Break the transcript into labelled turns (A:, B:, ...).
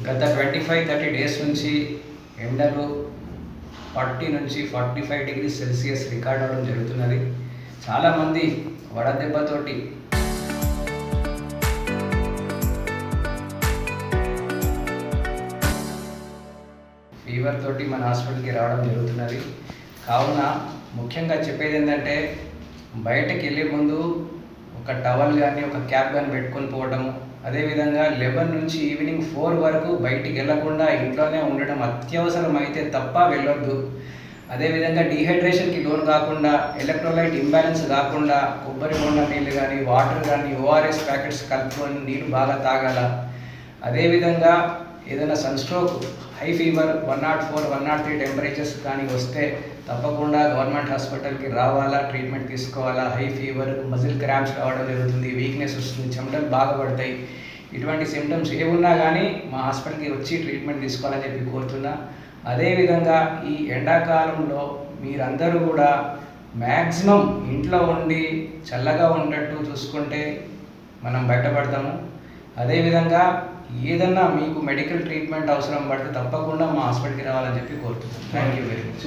A: గత 25-30 డేస్ నుంచి ఎండలు 40 నుంచి 45 డిగ్రీ సెల్సియస్ రికార్డ్ అవ్వడం జరుగుతున్నది. చాలామంది వడదెబ్బతోటి ఫీవర్ తోటి మన హాస్పిటల్కి రావడం జరుగుతున్నది. కావున ముఖ్యంగా చెప్పేది ఏంటంటే, బయటకు వెళ్ళే ముందు ఒక టవల్ కానీ ఒక క్యాప్ కానీ పెట్టుకొని పోవటము, అదేవిధంగా 11 నుంచి ఈవినింగ్ 4 వరకు బయటికి వెళ్ళకుండా ఇంట్లోనే ఉండడం, అత్యవసరం అయితే తప్ప వెళ్ళొద్దు. అదేవిధంగా డీహైడ్రేషన్కి లోన్ కాకుండా, ఎలక్ట్రోలైట్ ఇంబ్యాలెన్స్ కాకుండా కొబ్బరి బొండ నీళ్ళు కానీ, వాటర్ కానీ, ఓఆర్ఎస్ ప్యాకెట్స్ కలుపుకొని నీళ్ళు బాగా తాగాల. అదేవిధంగా ఏదైనా సన్స్ట్రోక్, హై ఫీవర్ 104, 103 టెంపరేచర్స్ కానీ వస్తే తప్పకుండా గవర్నమెంట్ హాస్పిటల్కి రావాలా, ట్రీట్మెంట్ తీసుకోవాలా. హై ఫీవర్, మజిల్ క్రాంప్స్ రావడం జరుగుతుంది, వీక్నెస్ వస్తుంది, చెమటలు బాగా పడతాయి. ఇటువంటి సిమ్టమ్స్ ఏమున్నా కానీ మా హాస్పిటల్కి వచ్చి ట్రీట్మెంట్ తీసుకోవాలని చెప్పి కోరుతున్నా. అదేవిధంగా ఈ ఎండాకాలంలో మీరందరూ కూడా మ్యాక్సిమం ఇంట్లో ఉండి చల్లగా ఉండేట్టు చూసుకుంటే మనం బయటపడతాము. అదేవిధంగా ఏదన్నా మీకు మెడికల్ ట్రీట్మెంట్ అవసరం పడితే తప్పకుండా మా హాస్పిటల్కి రావాలని చెప్పి కోరుతున్నాను. Thank you very much.